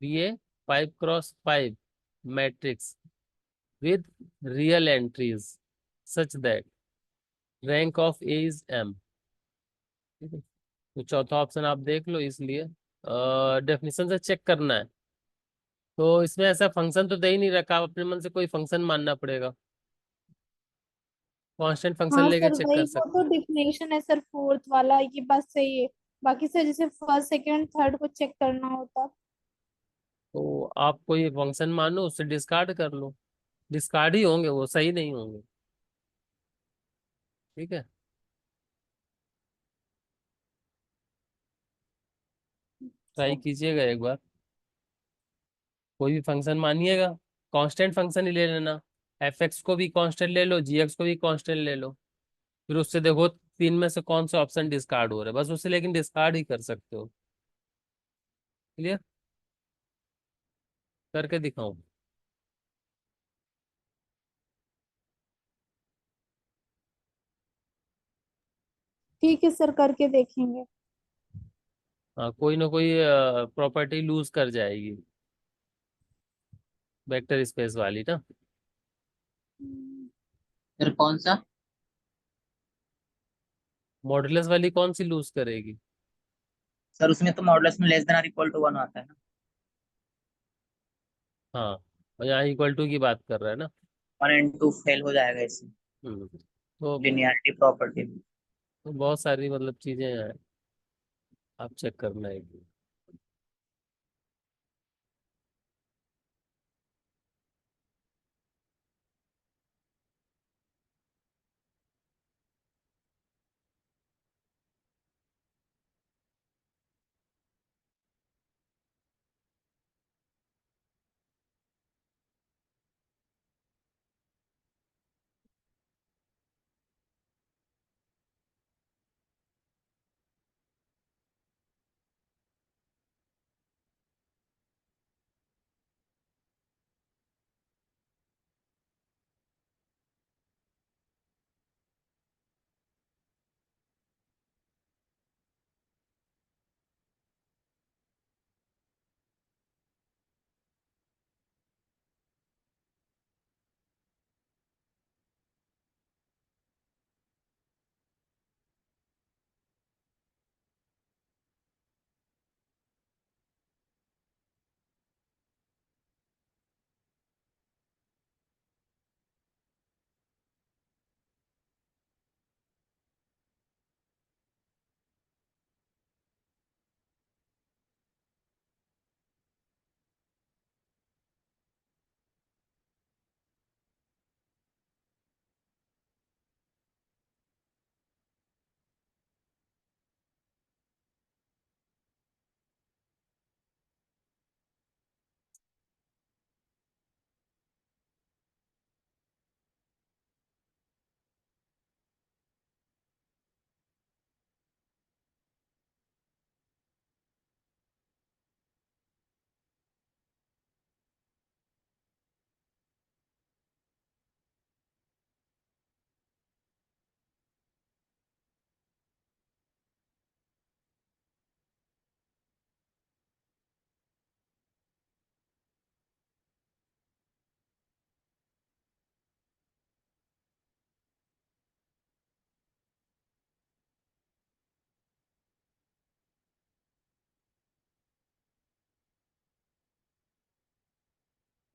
be a 5x5 matrix with real entries such that rank of A is M। ठीक है, तो चौथा ऑप्शन आप देख लो, इसलिए डेफिनेशन से चेक करना है। तो इसमें ऐसा फंक्शन तो दे ही नहीं रखा, आप अपने मन से कोई फंक्शन मानना पड़ेगा। कांस्टेंट फंक्शन हाँ लेके सर, चेक वही कर वो सकते तो हैं। डिफिनेशन है सर, फोर्थ वाला, ये बात सही है। बाकी सर जैसे फर्स्ट सेकंड थर्ड को चेक करना होता। तो आप कोई फंक्शन मानो, उससे डिस्कार्ड कर लो। डिस्कार्ड ही होंगे वो, सही नहीं होंगे। ठीक है, ट्राई सर कीजिएगा एक बार। कोई भी फंक्शन मानिएगा, कांस्टेंट फंक्शन ही ले लेना। एफ एक्स को भी कांस्टेंट ले लो, जी एक्स को भी कांस्टेंट ले लो। फिर उससे देखो तीन में से कौन सा ऑप्शन डिस्कार्ड हो रहा है, बस उससे, लेकिन डिस्कार्ड ही कर सकते हो। क्लियर? करके दिखाऊं? ठीक है सर, करके देखेंगे। हाँ, कोई ना कोई प्रॉपर्टी लूज कर जाएगी, वेक्टर स्पेस वाली ना। सर कौन सा? मॉडुलस वाली कौन सी लूज करेगी? सर उसमें तो मॉडुलस में less than or equal to 1 आता है ना। हाँ, और यहाँ इक्वल टू की बात कर रहा है ना। 1 and 2 फेल हो जाएगा इससे, तो लिनियरिटी प्रॉपर्टी। बहुत सारी मतलब चीजें हैं। आप चेक करना है।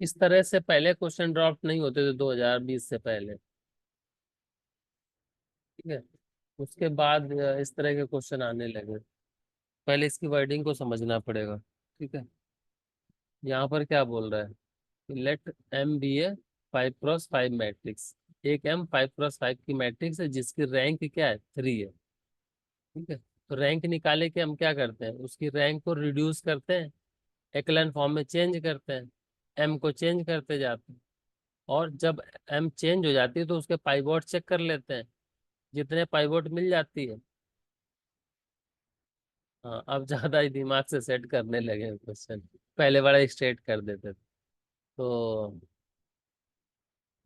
इस तरह से पहले क्वेश्चन ड्रॉप नहीं होते थे 2020 से पहले, ठीक है। उसके बाद इस तरह के क्वेश्चन आने लगे। पहले इसकी वर्डिंग को समझना पड़ेगा, ठीक है। यहाँ पर क्या बोल रहा है, late M be a 5x5 matrix. एक एम 5x5 की मैट्रिक्स है जिसकी रैंक क्या है, 3 है, ठीक है। तो रैंक निकाले के हम क्या करते हैं, उसकी रैंक को रिड्यूस करते हैं, एक्लन फॉर्म में चेंज करते हैं, एम को चेंज करते जाते हैं, और जब एम चेंज हो जाती है तो उसके पाइवोट चेक कर लेते हैं, जितने पाइवोट मिल जाती है। हाँ, अब ज्यादा ही दिमाग से सेट करने लगे क्वेश्चन, पहले बड़ा स्ट्रेट कर देते थे। तो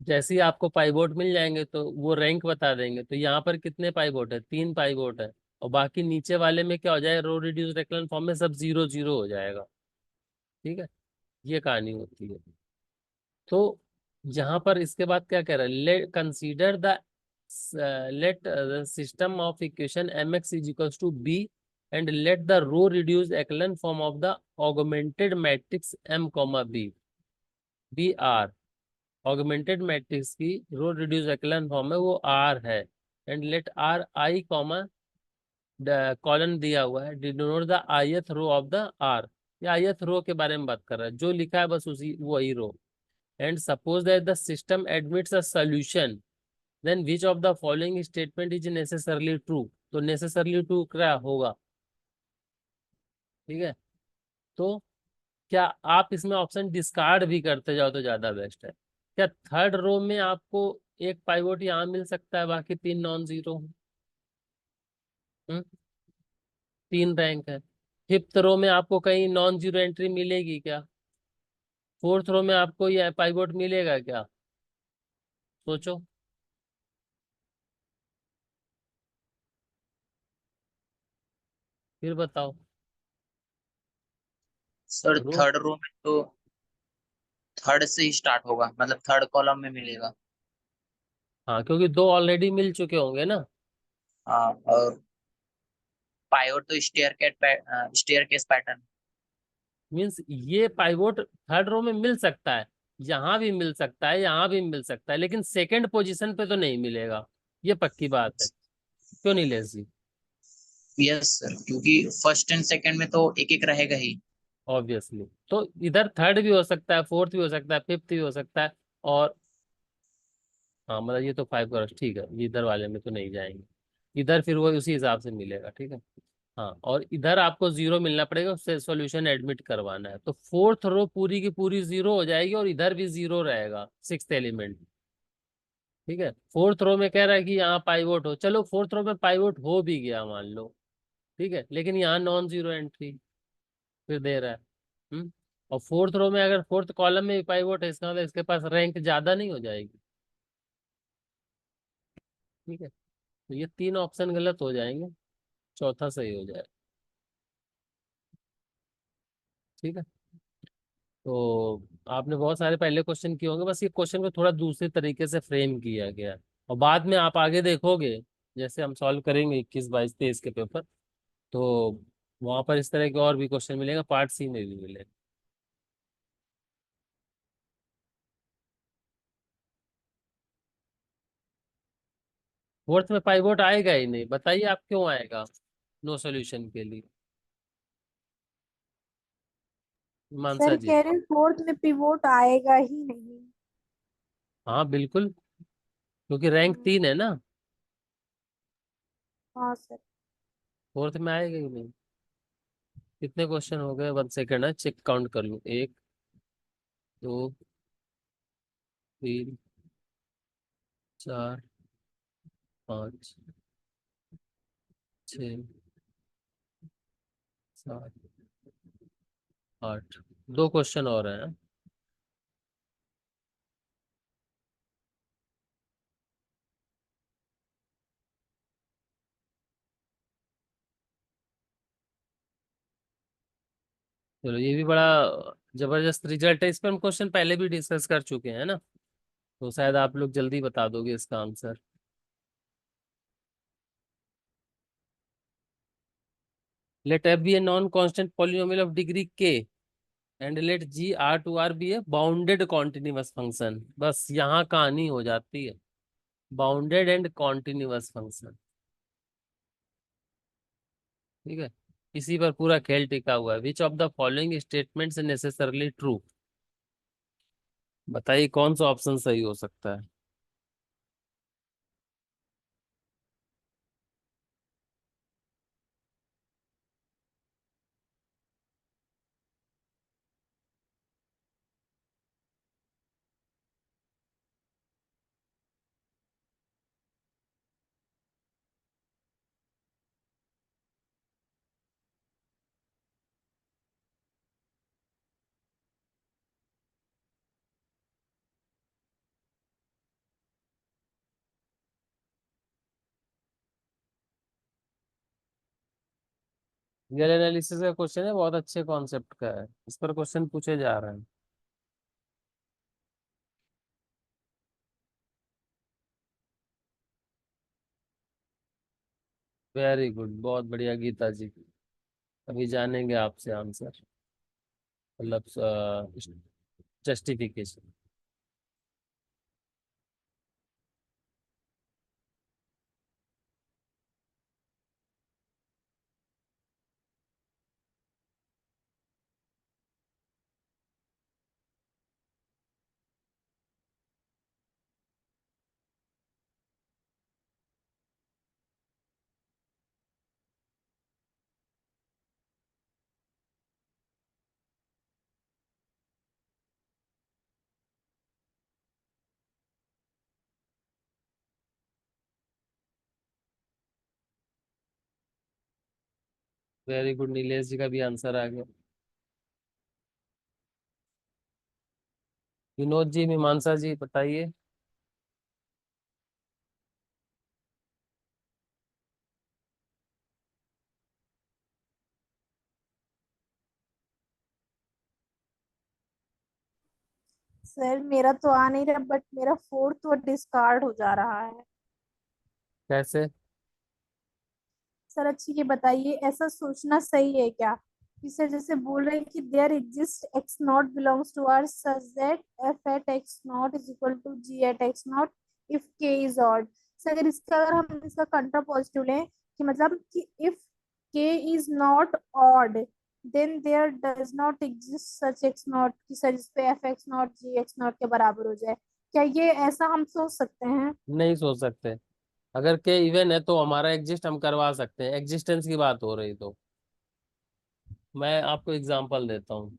जैसे ही आपको पाइवोट मिल जाएंगे तो वो रैंक बता देंगे। तो यहाँ पर कितने पाइवोट है, 3 पाइवोट है, और बाकी नीचे वाले में क्या हो जाएगा, रो रिड्यूस एक्लन फॉर्म में सब 0 0 हो जाएगा, ठीक है। ये कहानी होती है। तो यहाँ पर इसके बाद क्या कह रहा है, let consider the let system of equation mx is equals to b and let the row reduce echelon form of the augmented matrix m comma b r। Augmented matrix की रो रिड्यूस एक्लन फॉर्म में वो r है, and let r i comma colon दिया हुआ है, denote the ith row of the r। या ith रो के बारे में बात कर रहा है, जो लिखा है बस उसी वही रो। And suppose that the system admits a solution, then which of the following statement is necessarily true? तो necessarily true क्या होगा, ठीक है। तो क्या आप इसमें ऑप्शन डिस्कार्ड भी करते जाओ तो ज्यादा बेस्ट है। क्या थर्ड रो में आपको एक पाइवोट यहाँ मिल सकता है, बाकी 3 नॉन जीरो, 3 रैंक है। फिफ्थ रो में आपको कहीं नॉन जीरो एंट्री मिलेगी क्या, फोर्थ रो में आपको ये पाइवोट मिलेगा क्या, सोचो। फिर बताओ। सर रो, थर्ड रो में तो थर्ड से ही स्टार्ट होगा, मतलब थर्ड कॉलम में मिलेगा। हाँ, क्योंकि 2 ऑलरेडी मिल चुके होंगे ना। हाँ, और पाइवट तो स्टेयर केस पैटर्न। मीन्स ये पाइवोट थर्ड रो में मिल सकता है, यहाँ भी मिल सकता है, यहाँ भी मिल सकता है, लेकिन सेकंड पोजीशन पे तो नहीं मिलेगा, ये पक्की बात है। क्यों नहीं लेजी, यस सर, क्योंकि फर्स्ट एंड सेकंड में तो एक एक रहेगा ही। ऑब्वियसली, तो इधर थर्ड भी हो सकता है, फोर्थ भी हो सकता है, फिफ्थ भी हो सकता है। और हाँ मतलब ये तो 5 करोड़, ठीक है, ये इधर वाले में तो नहीं जाएंगे। इधर फिर वो उसी हिसाब से मिलेगा, ठीक है। हाँ, और इधर आपको जीरो मिलना पड़ेगा, उससे सॉल्यूशन एडमिट करवाना है, तो फोर्थ रो पूरी की पूरी जीरो हो जाएगी और इधर भी जीरो रहेगा, सिक्स्थ एलिमेंट। ठीक है, फोर्थ रो में कह रहा है कि यहाँ पाइवोट हो, चलो फोर्थ रो में पाइवोट हो भी गया मान लो, ठीक है, लेकिन यहाँ नॉन जीरो एंट्री फिर दे रहा है। हम्म। और फोर्थ रो में अगर फोर्थ कॉलम में भी पाइवोट है, इसका मतलब इसके पास रैंक ज्यादा नहीं हो जाएगी। ठीक है, तो ये तीन ऑप्शन गलत हो जाएंगे, चौथा सही हो जाएगा। ठीक है, तो आपने बहुत सारे पहले क्वेश्चन किए होंगे, बस ये क्वेश्चन को थोड़ा दूसरे तरीके से फ्रेम किया गया है। और बाद में आप आगे देखोगे, जैसे हम सॉल्व करेंगे 21, 22, 23 के पेपर, तो वहां पर इस तरह के और भी क्वेश्चन मिलेगा, पार्ट सी में भी मिलेगा। फोर्थ में पाइवोट आएगा ही नहीं, बताइए आप क्यों आएगा नो सॉल्यूशन के लिए, मानसा सर जी। कह रहे हैं फोर्थ में पिवोट आएगा ही नहीं। हाँ बिल्कुल, क्योंकि रैंक हम्म, 3 है ना, हाँ सर। फोर्थ में आएगा ही नहीं। कितने क्वेश्चन हो गए, 1 सेकेंड है, चेक काउंट कर लूँ, 1, 2, 3, 4, 5, 6, 7, 8, 2 क्वेश्चन और हैं। चलो, ये भी बड़ा जबरदस्त रिजल्ट है, इस पर हम क्वेश्चन पहले भी डिस्कस कर चुके हैं ना, तो शायद आप लोग जल्दी बता दोगे इसका answer. Let f be a non-constant polynomial of degree k and let g R2R be a bounded continuous function। बस यहाँ कहानी हो जाती है, बाउंडेड एंड कॉन्टिन्यूअस फंक्शन। ठीक है, इसी पर पूरा खेल टिका हुआ है। Which of the following statements necessarily true, बताइए कौन सा ऑप्शन सही हो सकता है। रियल एनालिसिस का क्वेश्चन है, बहुत अच्छे कॉन्सेप्ट का है, इस पर क्वेश्चन पूछे जा रहे हैं। वेरी गुड, बहुत बढ़िया गीता जी, अभी जानेंगे आपसे आंसर, मतलब जस्टिफिकेशन। वेरी गुड, नीलेश जी का भी आंसर आ गया। विनोद जी, मीमांसा जी, बताइए। सर मेरा तो आ नहीं रहा, बट मेरा फोर्थ तो डिस्कार्ड हो जा रहा है। कैसे? सर अच्छी ये बताइए, ऐसा सोचना सही है क्या कि सर जैसे बोल रहे हैं कि there exist x not belongs to R such that f at x not is equal to g at x not if k is odd. Sir अगर इसका, अगर हम इसका कंट्रा पॉजिटिव लें कि मतलब कि if k is not odd, then there does not exist such x naught कि सर इस पे f x naught g x naught के बराबर हो जाए। क्या ये ऐसा हम सोच सकते हैं? नहीं सोच सकते। अगर के इवन है तो हमारा एग्जिस्ट हम करवा सकते हैं, एग्जिस्टेंस की बात हो रही तो। मैं आपको एग्जांपल देता हूँ।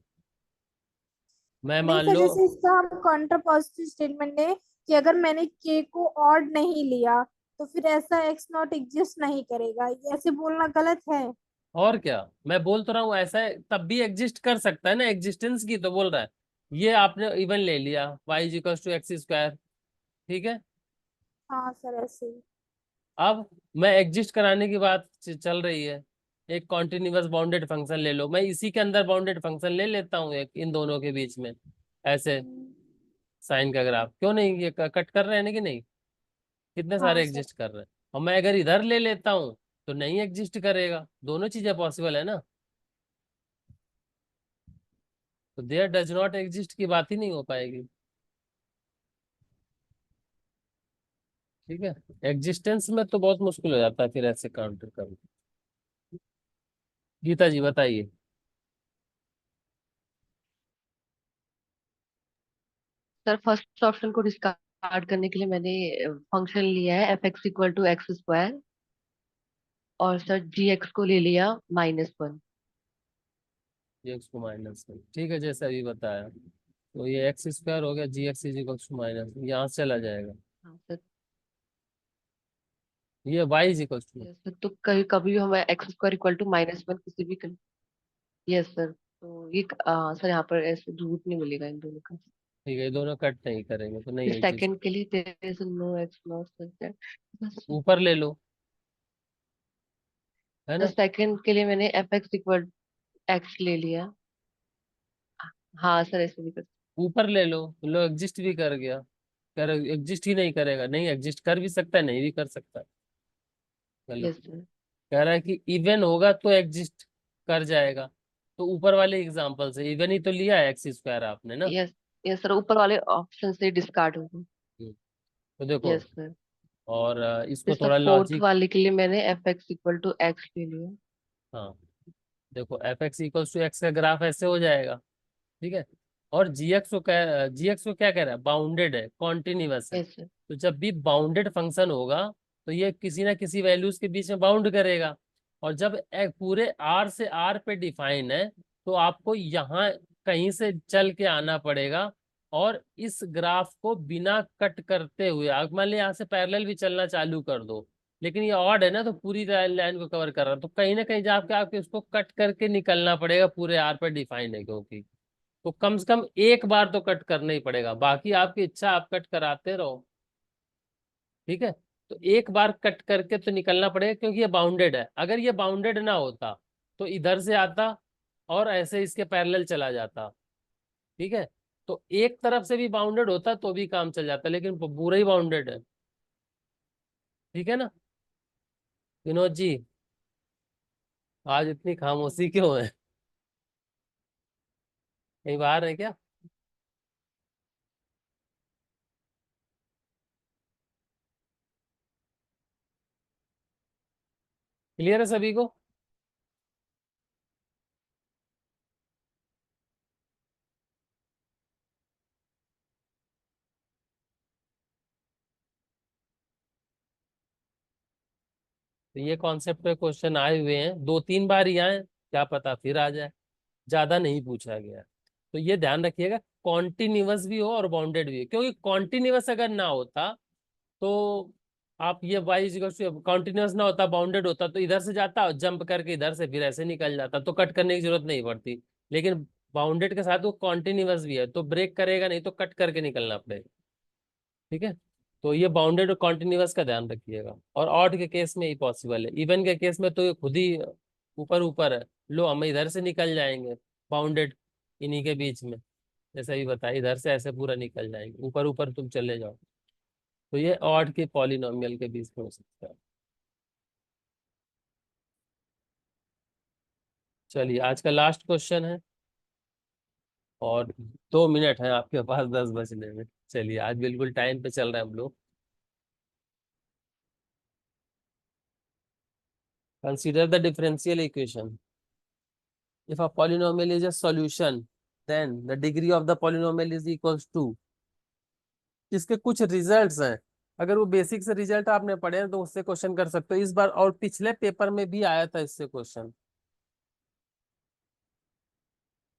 मैं नहीं मान सर, लो, जैसे इसका हम काउंटर पॉजिटिव स्टेटमेंट है कि अगर मैंने k को ऑड नहीं लिया तो फिर ऐसा x नॉट एग्जिस्ट नहीं करेगा, ये ऐसे बोलना गलत है? और क्या, मैं बोल तो रहा हूँ ऐसा है, तब भी एग्जिस्ट कर सकता है ना, एग्जिस्टेंस की तो बोल रहा है। ये आपने इवन ले लिया, y equals to x square, ठीक है। हाँ सर ऐसे ही। अब मैं एग्जिस्ट कराने की बात चल रही है। एक कॉन्टिन्यूअस बाउंडेड फंक्शन ले लो, मैं इसी के अंदर बाउंडेड फंक्शन ले लेता हूँ एक, इन दोनों के बीच में ऐसे साइन का ग्राफ, क्यों नहीं, ये कट कर रहे हैं ना कि नहीं, कितने हाँ सारे सर। एग्जिस्ट कर रहे हैं। और मैं अगर इधर ले लेता हूँ तो नहीं एग्जिस्ट करेगा, दोनों चीजें पॉसिबल है ना। तो देयर डज नॉट एग्जिस्ट की बात ही नहीं हो पाएगी, ठीक है। एग्जिस्टेंस में तो बहुत मुश्किल हो जाता है फिर ऐसे काउंटर करना। गीता जी बताइए। सर फर्स्ट ऑप्शन को डिस्कार्ड करने के लिए मैंने फंक्शन लिया है f x equal to x square, और सर जी एक्स को ले लिया -1। जी एक्स को माइनस में, ठीक है, जैसा अभी बताया। तो ये एक्स स्क्वायर हो गया, जी X is equal to minus, यहाँ से चला जाएगा। हाँ सर। ये Y is equal to, yes sir, तो कभी कभी हमें एक्स स्क्वायर इक्वल टू -1 किसी भी। यस सर, तो ये सर यहाँ पर ऐसे रूट नहीं मिलेगा इन दोनों का। ठीक है, ये दोनों कट नहीं करेंगे तो नहीं एग्जिस्ट। सेकंड के लिए there is no x not such that. बस ऊपर ले लो, है सर ना। सेकंड के लिए मैंने एफ एक्स इक्वल एक्स ले लिया। हाँ सर, ऐसे भी कर। ऊपर ले लो एग्जिस्ट भी कर गया, कर एग्जिस्ट ही नहीं करेगा, नहीं एग्जिस्ट कर भी सकता है, नहीं भी कर सकता है। चलो, यस सर। कह रहा है कि इवन होगा तो एग्जिस्ट कर जाएगा। तो ऊपर वाले एग्जांपल से इवन ही तो लिया है एक्स स्क्वायर आपने ना। यस। यस सर, ऊपर वाले ऑप्शन से डिस्कार्ड होगा। तो देखो, यस सर। और इसको फिर सर थोड़ा फोर्थ लॉजिक, वाले के लिए मैंने f x equal to x ले लिया। हाँ देखो, f x equals to x का ग्राफ ऐसे हो जाएगा, ठीक है। और जी एक्स को क्या कह रहा है, बाउंडेड है, कॉन्टिन्यूअस है। Yes sir. तो जब भी बाउंडेड फंक्शन होगा तो ये किसी ना किसी वैल्यूज के बीच में बाउंड करेगा। और जब पूरे आर से आर पे डिफाइन है तो आपको यहाँ कहीं से चल के आना पड़ेगा। और इस ग्राफ को बिना कट करते हुए, आप मान लीजिए यहाँ से पैरेलल भी चलना चालू कर दो, लेकिन ये ऑड है ना, तो पूरी लाइन को कवर कर रहा है, तो कहीं ना कहीं जाके आपके उसको कट करके निकलना पड़ेगा, पूरे आर पे डिफाइन है क्योंकि। तो कम से कम एक बार तो कट करना ही पड़ेगा, बाकी आपकी इच्छा, आप कट कराते रहो, ठीक है। तो एक बार कट करके तो निकलना पड़ेगा क्योंकि ये बाउंडेड है। अगर ये बाउंडेड ना होता तो इधर से आता और ऐसे इसके पैरेलल चला जाता, ठीक है। तो एक तरफ से भी बाउंडेड होता तो भी काम चल जाता, लेकिन पूरा ही बाउंडेड है, ठीक है ना। विनोद जी, आज इतनी खामोशी क्यों है, कहीं बाहर है क्या? क्लियर है सभी को? तो ये कॉन्सेप्ट पे क्वेश्चन आए हुए हैं, 2-3 बार ही आए, क्या पता फिर आ जाए, ज्यादा नहीं पूछा गया। तो ये ध्यान रखिएगा, कॉन्टिन्यूअस भी हो और बाउंडेड भी हो, क्योंकि कॉन्टिन्यूअस अगर ना होता तो आप ये वाई कॉन्टिन्यूअस ना होता, बाउंडेड होता तो इधर से जाता और जंप करके इधर से फिर ऐसे निकल जाता, तो कट करने की जरूरत नहीं पड़ती। लेकिन बाउंडेड के साथ वो कॉन्टिन्यूअस भी है तो ब्रेक करेगा नहीं, तो कट करके निकलना पड़ेगा, ठीक है। तो ये बाउंडेड और कॉन्टिन्यूअस का ध्यान रखिएगा। और ऑड के केस में ही पॉसिबल है, इवन के केस में तो ये खुद ही ऊपर ऊपर है, लो हम इधर से निकल जाएंगे बाउंडेड, इन्हीं के बीच में, जैसा भी बताया, इधर से ऐसे पूरा निकल जाएंगे, ऊपर ऊपर तुम चले जाओ। तो ये ऑड के पॉलिनोमियल के बीच में हो सकता है। चलिए, आज का लास्ट क्वेश्चन है, और 2 मिनट है आपके पास 10 बजने में। चलिए, आज बिल्कुल टाइम पे चल रहे हैं हम लोग। Consider the differential equation. If a polynomial is a solution, then the degree of the polynomial is equals to, इसके कुछ रिजल्ट्स हैं, अगर वो बेसिक से रिजल्ट आपने पढ़े हैं तो उससे क्वेश्चन कर सकते हो इस बार, और पिछले पेपर में भी आया था इससे क्वेश्चन।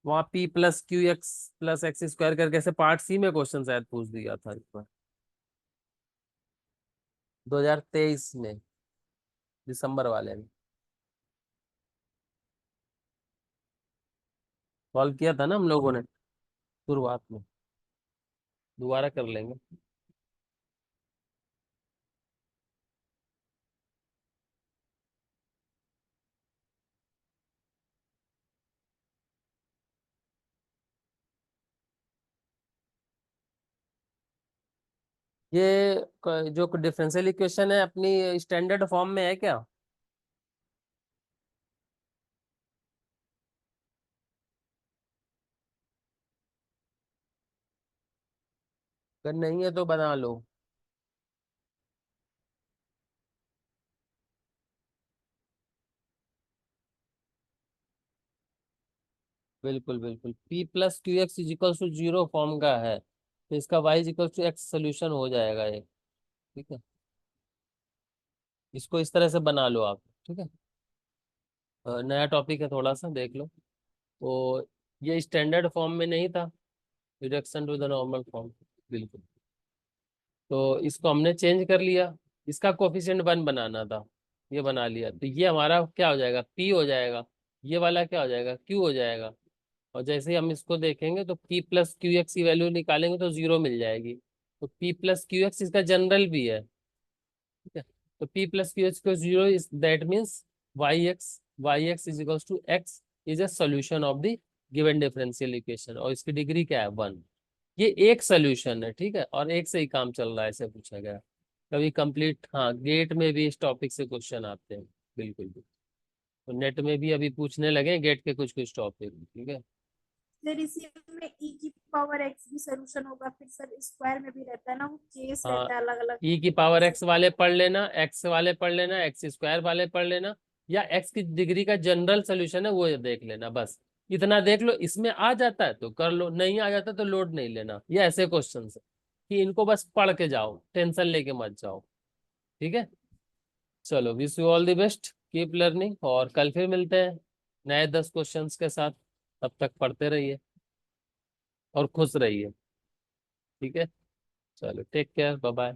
वहां p plus q x plus x square करके ऐसे पार्ट सी में क्वेश्चन शायद पूछ दिया था इस बार 2023 में, दिसंबर वाले में सॉल्व किया था ना हम लोगों ने शुरुआत में। दोबारा कर लेंगे। ये जो डिफरेंशियल इक्वेशन है अपनी स्टैंडर्ड फॉर्म में है क्या? अगर नहीं है तो बना लो। बिल्कुल बिल्कुल, p plus q x is equal to 0 form का है तो इसका y is equal to x solution हो जाएगा ये। ठीक है, इसको इस तरह से बना लो आप। ठीक है, नया टॉपिक है, थोड़ा सा देख लो। तो ये स्टैंडर्ड फॉर्म में नहीं था, reduction to the normal form. बिल्कुल, तो इसको हमने चेंज कर लिया, इसका कोफिशिएंट 1 बनाना था, ये बना लिया, तो ये हमारा क्या हो जाएगा, p हो जाएगा, ये वाला क्या हो जाएगा, q हो जाएगा। और जैसे ही हम इसको देखेंगे तो p प्लस क्यू एक्स की वैल्यू निकालेंगे तो 0 मिल जाएगी। तो p प्लस क्यू एक्स इसका जनरल भी है। ठीक है, तो p प्लस क्यू एक्स को 0 is that means y x is equals to x is a solution of the given differential equation, और इसकी डिग्री क्या है 1। ये एक सोल्यूशन है, ठीक है, और एक से ही काम चल रहा है, ऐसे पूछा गया। कभी कंप्लीट, हाँ, गेट में भी इस टॉपिक से क्वेश्चन आते हैं। बिल्कुल बिल्कुल, तो नेट में भी अभी पूछने लगे गेट के कुछ कुछ टॉपिक। ठीक है, सर इसी में e की पावर x भी सोल्यूशन होगा, फिर सर स्क्वायर में भी रहता है ना, वो केस हाँ, रहता है अलग अलग। ई की पावर एक्स वाले पढ़ लेना, एक्स वाले पढ़ लेना, एक्स स्क्वायर वाले पढ़ लेना, या एक्स की डिग्री का जनरल सोल्यूशन है वो देख लेना, बस इतना देख लो। इसमें आ जाता है तो कर लो, नहीं आ जाता तो लोड नहीं लेना। ये ऐसे क्वेश्चन है कि इनको बस पढ़ के जाओ, टेंशन लेके मत जाओ। ठीक है, चलो, wish you all the best, keep learning, और कल फिर मिलते हैं नए 10 क्वेश्चंस के साथ। तब तक पढ़ते रहिए और खुश रहिए। ठीक है, चलो, टेक केयर, बाय बाय।